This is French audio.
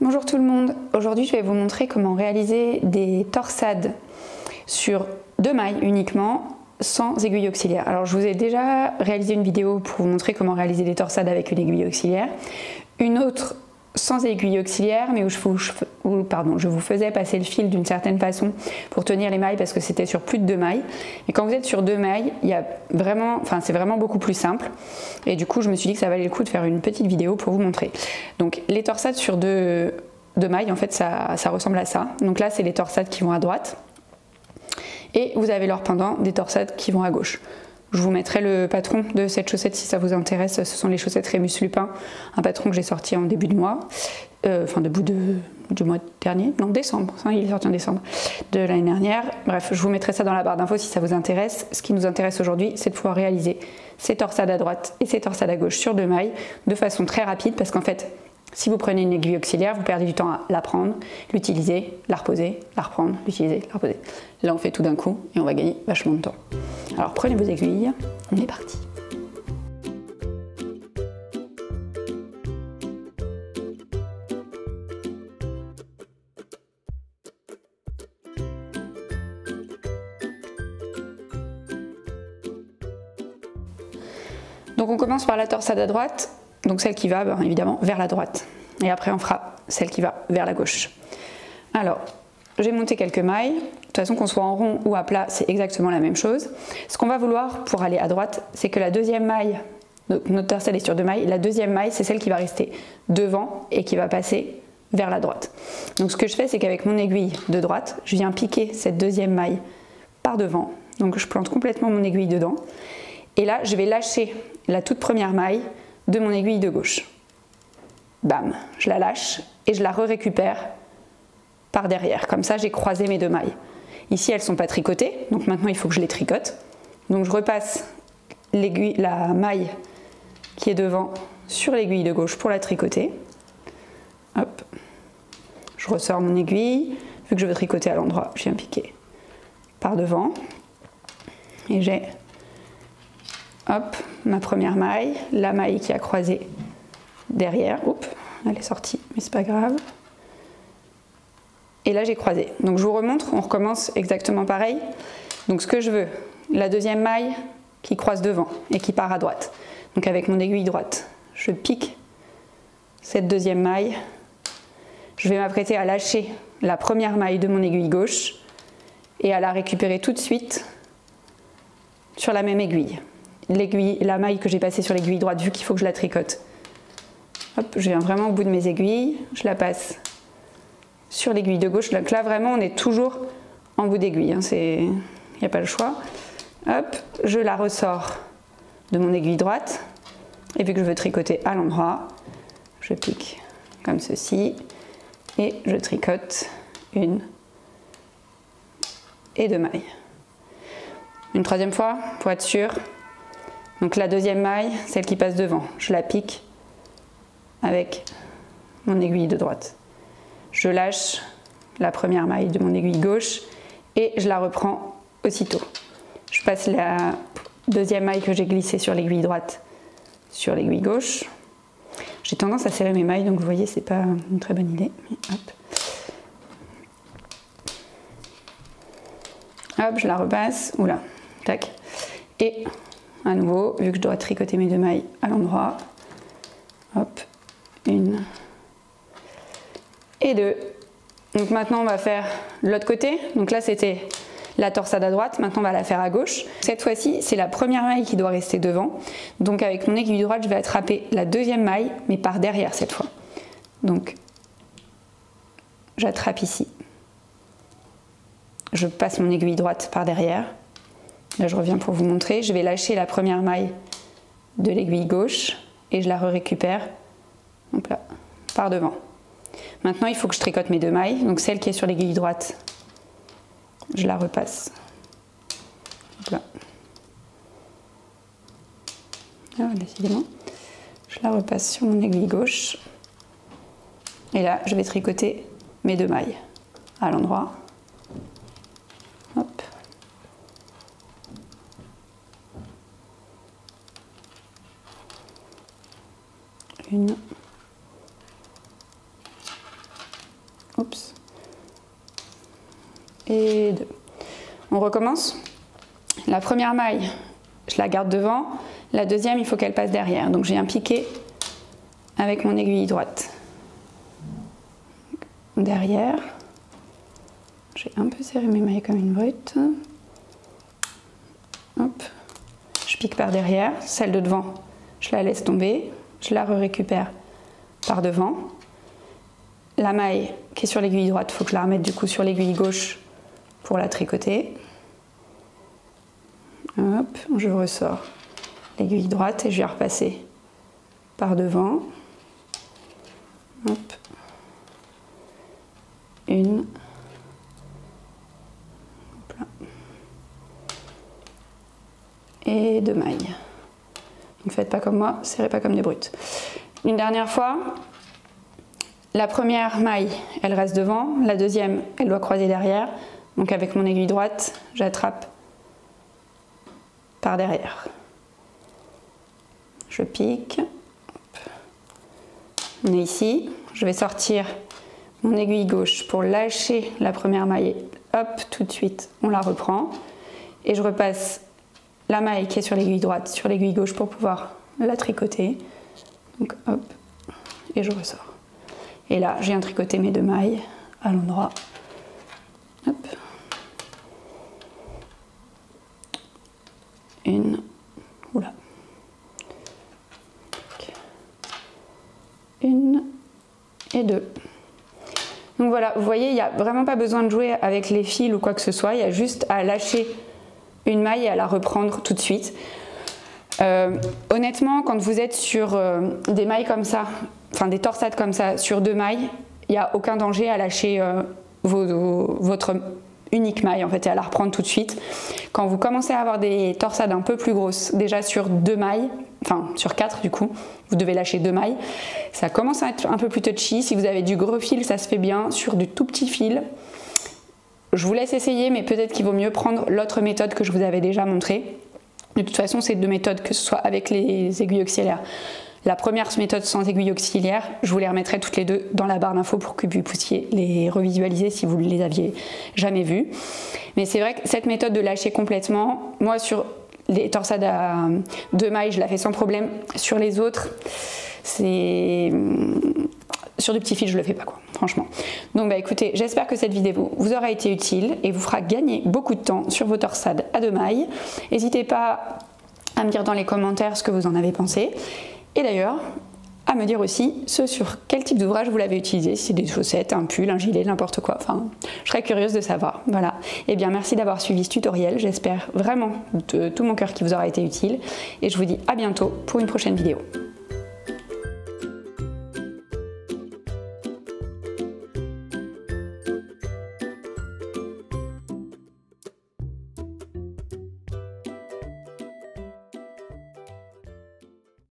Bonjour tout le monde, aujourd'hui je vais vous montrer comment réaliser des torsades sur 2 mailles uniquement sans aiguille auxiliaire. Alors je vous ai déjà réalisé une vidéo pour vous montrer comment réaliser des torsades avec une aiguille auxiliaire, une autre sans aiguille auxiliaire mais où je vous faisais passer le fil d'une certaine façon pour tenir les mailles parce que c'était sur plus de 2 mailles. Et quand vous êtes sur 2 mailles, c'est vraiment beaucoup plus simple. Et du coup je me suis dit que ça valait le coup de faire une petite vidéo pour vous montrer. Donc les torsades sur 2 mailles, en fait ça ressemble à ça. Donc là c'est les torsades qui vont à droite et vous avez leur pendant des torsades qui vont à gauche. Je vous mettrai le patron de cette chaussette si ça vous intéresse. Ce sont les chaussettes Rémus Lupin, un patron que j'ai sorti en début de mois, début du mois dernier, non décembre, il est sorti en décembre de l'année dernière. Bref, je vous mettrai ça dans la barre d'infos si ça vous intéresse. Ce qui nous intéresse aujourd'hui, c'est de pouvoir réaliser ces torsades à droite et ces torsades à gauche sur 2 mailles de façon très rapide parce qu'en fait, si vous prenez une aiguille auxiliaire, vous perdez du temps à la prendre, l'utiliser, la reposer, la reprendre, l'utiliser, la reposer. Là, on fait tout d'un coup et on va gagner vachement de temps. Alors prenez vos aiguilles, on est parti. Donc on commence par la torsade à droite, donc celle qui va évidemment vers la droite. Et après on fera celle qui va vers la gauche. Alors, j'ai monté quelques mailles. De toute façon, qu'on soit en rond ou à plat, c'est exactement la même chose. Ce qu'on va vouloir pour aller à droite, c'est que la deuxième maille, donc notre torsade est sur 2 mailles, la deuxième maille, c'est celle qui va rester devant et qui va passer vers la droite. Donc ce que je fais, c'est qu'avec mon aiguille de droite, je viens piquer cette deuxième maille par devant. Donc je plante complètement mon aiguille dedans. Et là, je vais lâcher la toute première maille de mon aiguille de gauche. Bam, je la lâche et je la récupère par derrière. Comme ça, j'ai croisé mes 2 mailles. Ici, elles ne sont pas tricotées, donc maintenant, il faut que je les tricote. Donc, je repasse la maille qui est devant sur l'aiguille de gauche pour la tricoter. Hop. Je ressors mon aiguille. Vu que je veux tricoter à l'endroit, je viens piquer par devant. Et j'ai, hop, ma première maille, la maille qui a croisé derrière. Oups, elle est sortie, mais c'est pas grave. Et là j'ai croisé. Donc je vous remontre, on recommence exactement pareil. Donc ce que je veux, la deuxième maille qui croise devant et qui part à droite. Donc avec mon aiguille droite, je pique cette deuxième maille. Je vais m'apprêter à lâcher la première maille de mon aiguille gauche et à la récupérer tout de suite sur la même aiguille. La maille que j'ai passée sur l'aiguille droite, vu qu'il faut que je la tricote. Hop, je viens vraiment au bout de mes aiguilles, je la passe sur l'aiguille de gauche. Donc là vraiment on est toujours en bout d'aiguille, il n'y a pas le choix. Hop, je la ressors de mon aiguille droite et vu que je veux tricoter à l'endroit, je pique comme ceci et je tricote 1 et 2 mailles. Une troisième fois pour être sûr. Donc la deuxième maille, celle qui passe devant, je la pique avec mon aiguille de droite. Je lâche la première maille de mon aiguille gauche et je la reprends aussitôt. Je passe la deuxième maille que j'ai glissée sur l'aiguille droite sur l'aiguille gauche. J'ai tendance à serrer mes mailles, donc vous voyez, c'est pas une très bonne idée. Hop. Hop, je la repasse. Oula, tac. Et à nouveau, vu que je dois tricoter mes 2 mailles à l'endroit, hop, 1 et 2. Donc maintenant on va faire l'autre côté. Donc là c'était la torsade à droite, maintenant on va la faire à gauche. Cette fois-ci c'est la première maille qui doit rester devant. Donc avec mon aiguille droite je vais attraper la deuxième maille mais par derrière cette fois. Donc j'attrape ici. Je passe mon aiguille droite par derrière. Là je reviens pour vous montrer. Je vais lâcher la première maille de l'aiguille gauche et je la récupère par devant. Maintenant il faut que je tricote mes 2 mailles, donc celle qui est sur l'aiguille droite, je la repasse. Là. Ah, décidément. Je la repasse sur mon aiguille gauche. Et là je vais tricoter mes 2 mailles à l'endroit. Hop. Une Oups. Et 2. On recommence. La première maille, je la garde devant. La deuxième, il faut qu'elle passe derrière. Donc j'ai un piqué avec mon aiguille droite. Derrière. J'ai un peu serré mes mailles comme une brute. Hop. Je pique par derrière. Celle de devant, je la laisse tomber. Je la récupère par devant. La maille qui est sur l'aiguille droite, il faut que je la remette du coup sur l'aiguille gauche pour la tricoter. Hop, je ressors l'aiguille droite et je vais repasser par devant. Hop. Une. Hop là. Et 2 mailles. Ne faites pas comme moi, serrez pas comme des brutes. Une dernière fois. La première maille, elle reste devant. La deuxième, elle doit croiser derrière. Donc avec mon aiguille droite, j'attrape par derrière. Je pique. On est ici. Je vais sortir mon aiguille gauche pour lâcher la première maille. Hop, tout de suite, on la reprend. Et je repasse la maille qui est sur l'aiguille droite sur l'aiguille gauche pour pouvoir la tricoter. Donc hop, et je ressors. Et là, j'ai tricoté mes 2 mailles à l'endroit. Hop. Une. Oula. Une et 2. Donc voilà, vous voyez, il n'y a vraiment pas besoin de jouer avec les fils ou quoi que ce soit. Il y a juste à lâcher une maille et à la reprendre tout de suite. Honnêtement, quand vous êtes sur des mailles comme ça, enfin des torsades comme ça, sur 2 mailles, il n'y a aucun danger à lâcher votre unique maille en fait, et à la reprendre tout de suite. Quand vous commencez à avoir des torsades un peu plus grosses, déjà sur 2 mailles, enfin sur 4 du coup, vous devez lâcher 2 mailles, ça commence à être un peu plus touchy. Si vous avez du gros fil, ça se fait bien. Sur du tout petit fil, je vous laisse essayer, mais peut-être qu'il vaut mieux prendre l'autre méthode que je vous avais déjà montrée. De toute façon, ces 2 méthodes, que ce soit avec les aiguilles auxiliaires, la première méthode sans aiguilles auxiliaires, je vous les remettrai toutes les 2 dans la barre d'infos pour que vous puissiez les revisualiser si vous ne les aviez jamais vues. Mais c'est vrai que cette méthode de lâcher complètement, moi sur les torsades à 2 mailles, je la fais sans problème. Sur les autres, c'est... Sur du petit fil, je le fais pas, quoi, franchement. Donc bah écoutez, j'espère que cette vidéo vous aura été utile et vous fera gagner beaucoup de temps sur vos torsades à 2 mailles. N'hésitez pas à me dire dans les commentaires ce que vous en avez pensé. Et d'ailleurs, à me dire aussi sur quel type d'ouvrage vous l'avez utilisé, si c'est des chaussettes, un pull, un gilet, n'importe quoi. Enfin, je serais curieuse de savoir. Voilà. Et bien, merci d'avoir suivi ce tutoriel. J'espère vraiment de tout mon cœur qu'il vous aura été utile. Et je vous dis à bientôt pour une prochaine vidéo.